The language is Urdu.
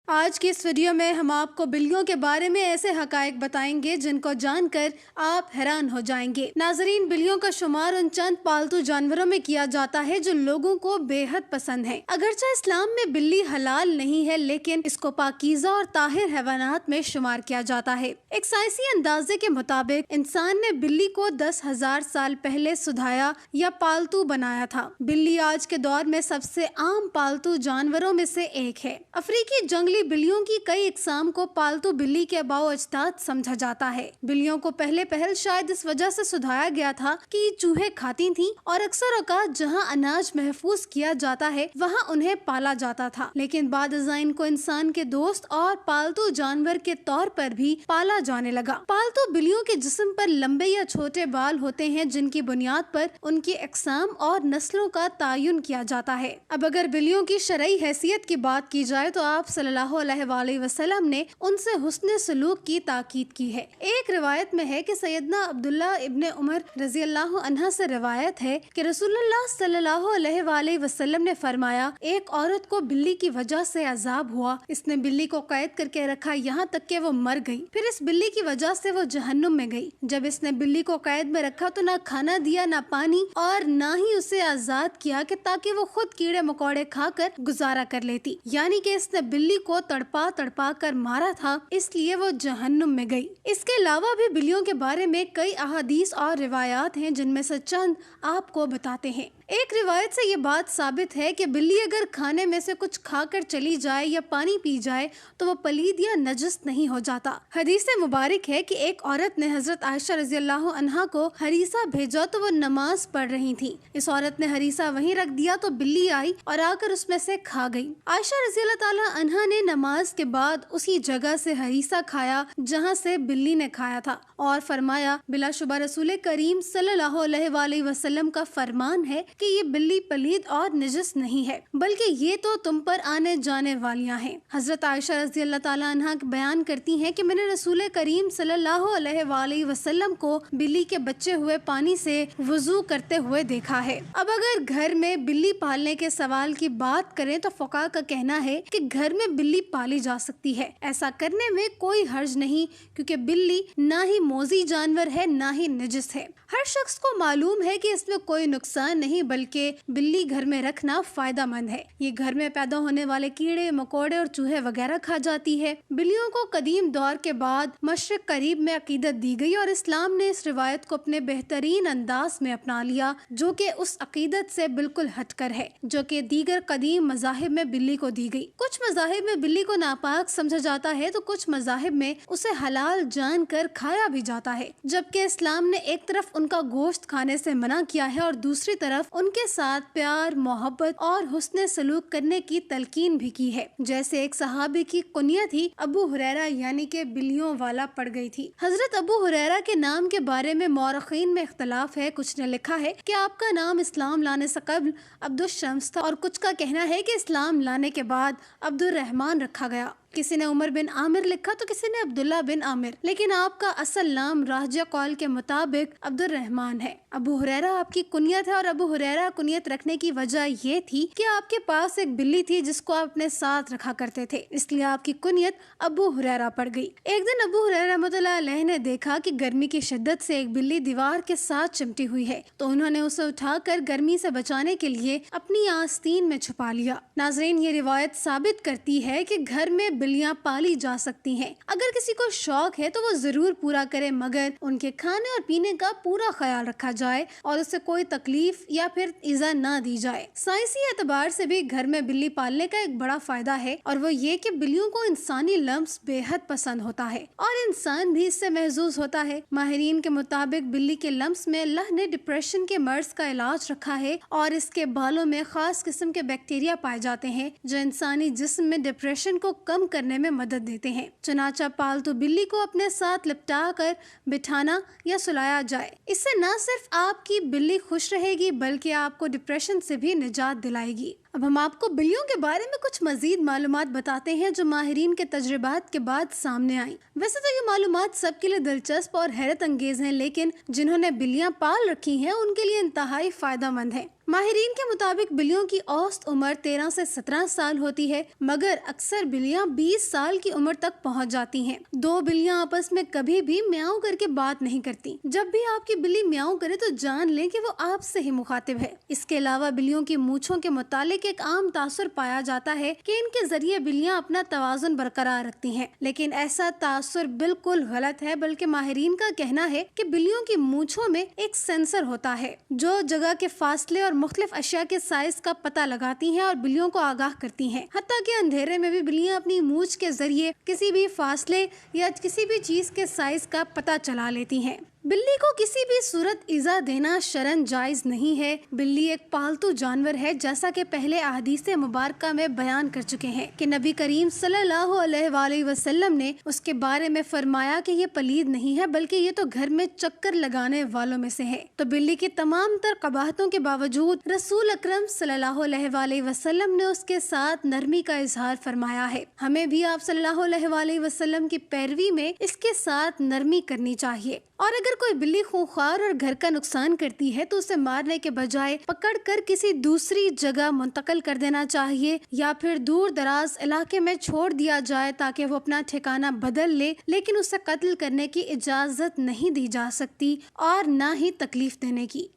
آج کی اس ویڈیو میں ہم آپ کو بلیوں کے بارے میں ایسے حقائق بتائیں گے جن کو جان کر آپ حیران ہو جائیں گے۔ ناظرین، بلیوں کا شمار ان چند پالتو جانوروں میں کیا جاتا ہے جو لوگوں کو بے حد پسند ہیں۔ اگرچہ اسلام میں بلی حلال نہیں ہے، لیکن اس کو پاکیزہ اور طاہر حیوانات میں شمار کیا جاتا ہے۔ ایک سائنسی اندازے کے مطابق انسان نے بلی کو 10,000 سال پہلے سدھایا یا پالتو بنایا تھا۔ بلی آج کے دور میں سب سے عام پالتو جانوروں میں سے ایک ہے۔ افریقی جنگلی بلیوں کی کئی اقسام کو پالتو بلی کے آباء و اجداد سمجھا جاتا ہے۔ بلیوں کو پہل شاید اس وجہ سے سدھایا گیا تھا کہ یہ چوہے کھاتی تھیں اور اکثر اوقات جہاں اناج محفوظ کیا جاتا ہے وہاں انہیں پالا جاتا تھا، لیکن بعد ازاں ان کو انسان کے دوست اور پالتو جانور کے طور پر بھی پالا جانے لگا۔ پالتو بلیوں کے جسم پر لمبے یا چھوٹے بال ہوتے ہیں جن کی بنیاد پر ان کی اقسام اور نسلوں کا تعین کیا جاتا ہے۔ اب اگر بلیوں کی شرعی حیثیت کی بات کی جائے تو آپ صلی اللہ علیہ وآلہ وسلم نے ان سے حسن سلوک کی تاکید کی ہے۔ ایک روایت میں ہے کہ سیدنا عبداللہ ابن عمر رضی اللہ عنہ سے روایت ہے کہ رسول اللہ صلی اللہ علیہ وآلہ وسلم نے فرمایا، ایک عورت کو بلی کی وجہ سے عذاب ہوا، اس نے بلی کو قید کر کے رکھا یہاں تک کہ وہ مر گئی، پھر اس بلی کی وجہ سے وہ جہنم میں گئی۔ جب اس نے بلی کو قید میں رکھا تو نہ کھانا دیا، نہ پانی، اور نہ ہی اسے آزاد کیا کہ تاکہ وہ خود کیڑے مکوڑے کھا کر گزارا کر لیتی، یعنی کہ اس نے بلی کو تڑپا کر مارا تھا، اس لیے وہ جہنم میں گئی۔ اس کے علاوہ بھی بلیوں کے بارے میں کئی احادیث اور روایات ہیں جن میں سے چند آپ کو بتاتے ہیں۔ ایک روایت سے یہ بات ثابت ہے کہ بلی اگر کھانے میں سے کچھ کھا کر چلی جائے یا پانی پی جائے تو وہ پلید یا نجس نہیں ہو جاتا۔ حدیث مبارک ہے کہ ایک عورت نے حضرت عائشہ رضی اللہ عنہا کو ہریسہ بھیجا تو وہ نماز پڑھ رہی تھی۔ اس عورت نے ہریسہ وہیں رکھ دیا تو بلی آئی اور آ کر اس میں سے کھا گئی۔ عائشہ رضی اللہ تعالی عنہا نے نماز کے بعد اسی جگہ سے ہریسہ کھایا جہاں سے بلی نے کھایا تھا اور فرمایا، بلا شبہ رسول کریم صلی اللہ علیہ وآلہ وسلم کا فرمان ہے کہ یہ بلی پلید اور نجس نہیں ہے، بلکہ یہ تو تم پر آنے جانے والیاں ہیں۔ حضرت عائشہ رضی اللہ تعالی عنہا بیان کرتی ہیں کہ میں نے رسول کریم صلی اللہ علیہ وآلہ وسلم کو بلی کے بچے ہوئے پانی سے وضو کرتے ہوئے دیکھا ہے۔ اب اگر گھر میں بلی پالنے کے سوال کی بات کریں تو فقہاء کا کہنا ہے کہ گھر میں بلی پالی جا سکتی ہے، ایسا کرنے میں کوئی حرج نہیں، کیونکہ بلی نہ ہی موذی جانور ہے نہ ہی نجس ہے۔ ہر شخص کو معلوم ہے کہ اس میں کوئی نقصان نہیں، بلکہ بلی گھر میں رکھنا فائدہ مند ہے۔ یہ گھر میں پیدا ہونے والے کیڑے مکوڑے اور چوہے وغیرہ کھا جاتی ہے۔ بلیوں کو قدیم دور کے بعد مشرق قریب میں عقیدت دی گئی اور اسلام نے اس روایت کو اپنے بہترین انداز میں اپنا لیا، جو کہ اس عقیدت سے بالکل ہٹ کر ہے جو کہ دیگر قدیم مذاہب میں بلی کو دی گئی۔ کچھ مذاہب میں بلی کو ناپاک سمجھا جاتا ہے تو کچھ مذاہب میں اسے حلال جان کر کھایا بھی جاتا ہے، جبکہ اسلام نے ایک طرف ان کا گوشت کھانے سے منع کیا ہے اور دوسری طرف ان کے ساتھ پیار، محبت اور حسن سلوک کرنے کی تلقین بھی کی ہے۔ جیسے ایک صحابی کی کنیت ہی ابو ہریرہ یعنی کہ بلیوں والا پڑ گئی تھی۔ حضرت ابو ہریرہ کے نام کے بارے میں مورخین میں اختلاف ہے۔ کچھ نے لکھا ہے کہ آپ کا نام اسلام لانے سے قبل عبد الشمس تھا اور کچھ کا کہنا ہے کہ اسلام لانے کے بعد عبد الرحمن رکھا گیا۔ کسی نے عمر بن عامر لکھا تو کسی نے عبداللہ بن عامر، لیکن آپ کا اصل نام راجہ قول کے مطابق عبد الرحمن ہے۔ ابو ہریرہ آپ کی کنیت ہے اور ابو ہریرہ کنیت رکھنے کی وجہ یہ تھی کہ آپ کے پاس ایک بلی تھی جس کو آپ اپنے ساتھ رکھا کرتے تھے، اس لیے آپ کی کنیت ابو ہریرہ پڑ گئی۔ ایک دن ابو ہریرہ رحمۃ اللہ علیہ نے دیکھا کہ گرمی کی شدت سے ایک بلی دیوار کے ساتھ چمٹی ہوئی ہے، تو انہوں نے اسے اٹھا کر گرمی سے بچانے کے لیے اپنی آستین میں چھپا لیا۔ ناظرین، یہ روایت ثابت کرتی ہے کہ گھر میں بلیاں پالی جا سکتی ہیں۔ اگر کسی کو شوق ہے تو وہ ضرور پورا کرے، مگر ان کے کھانے اور پینے کا پورا خیال رکھا جائے اور اسے کوئی تکلیف یا پھر ایذا نہ دی جائے۔ سائنسی اعتبار سے بھی گھر میں بلی پالنے کا ایک بڑا فائدہ ہے اور وہ یہ کہ بلیوں کو انسانی لمس بے حد پسند ہوتا ہے اور انسان بھی اس سے محظوظ ہوتا ہے۔ ماہرین کے مطابق بلی کے لمس میں اللہ نے ڈپریشن کے مرض کا علاج رکھا ہے اور اس کے بالوں میں خاص قسم کے بیکٹیریا پائے جاتے ہیں جو انسانی جسم میں ڈپریشن کو کم کرنے میں مدد دیتے ہیں۔ چنانچہ پالتو بلی کو اپنے ساتھ لپٹا کر بٹھانا یا سلایا جائے، اس سے نہ صرف آپ کی بلی خوش رہے گی بلکہ آپ کو ڈپریشن سے بھی نجات دلائے گی۔ اب ہم آپ کو بلیوں کے بارے میں کچھ مزید معلومات بتاتے ہیں جو ماہرین کے تجربات کے بعد سامنے آئیں۔ ویسے تو یہ معلومات سب کے لیے دلچسپ اور حیرت انگیز ہیں، لیکن جنہوں نے بلیاں پال رکھی ہیں ان کے لیے انتہائی فائدہ مند ہے۔ ماہرین کے مطابق بلیوں کی اوسط عمر 13 سے 17 سال ہوتی ہے، مگر اکثر بلیاں 20 سال کی عمر تک پہنچ جاتی ہیں۔ دو بلیاں آپس میں کبھی بھی میاؤں کر کے بات نہیں کرتی۔ جب بھی آپ کی بلی میاؤں کرے تو جان لیں کہ وہ آپ سے ہی مخاطب ہے۔ اس کے علاوہ بلیوں کی مونچھوں کے متعلق ایک عام تاثر پایا جاتا ہے کہ ان کے ذریعے بلیاں اپنا توازن برقرار رکھتی ہیں، لیکن ایسا تاثر بالکل غلط ہے، بلکہ ماہرین کا کہنا ہے کہ بلیوں کی مونچھوں میں ایک سینسر ہوتا ہے جو جگہ کے فاصلے اور مختلف اشیاء کے سائز کا پتہ لگاتی ہیں اور بلیوں کو آگاہ کرتی ہیں۔ حتیٰ کہ اندھیرے میں بھی بلیاں اپنی مونچھ کے ذریعے کسی بھی فاصلے یا کسی بھی چیز کے سائز کا پتہ چلا لیتی ہیں۔ بلی کو کسی بھی صورت ایذا دینا شرعاً جائز نہیں ہے۔ بلی ایک پالتو جانور ہے، جیسا کہ پہلے احادیث مبارکہ میں بیان کر چکے ہیں کہ نبی کریم صلی اللہ علیہ وآلہ وسلم نے اس کے بارے میں فرمایا کہ یہ پلید نہیں ہے، بلکہ یہ تو گھر میں چکر لگانے والوں میں سے ہے۔ تو بلی کی تمام تر قباحتوں کے باوجود رسول اکرم صلی اللہ علیہ وآلہ وسلم نے اس کے ساتھ نرمی کا اظہار فرمایا ہے۔ ہمیں بھی آپ صلی اللہ علیہ وآلہ وسلم کی پیروی میں اس کے ساتھ نرمی کرنی چاہیے، اور اگر کوئی بلی خونخوار اور گھر کا نقصان کرتی ہے تو اسے مارنے کے بجائے پکڑ کر کسی دوسری جگہ منتقل کر دینا چاہیے، یا پھر دور دراز علاقے میں چھوڑ دیا جائے تاکہ وہ اپنا ٹھکانہ بدل لے، لیکن اسے قتل کرنے کی اجازت نہیں دی جا سکتی اور نہ ہی تکلیف دینے کی۔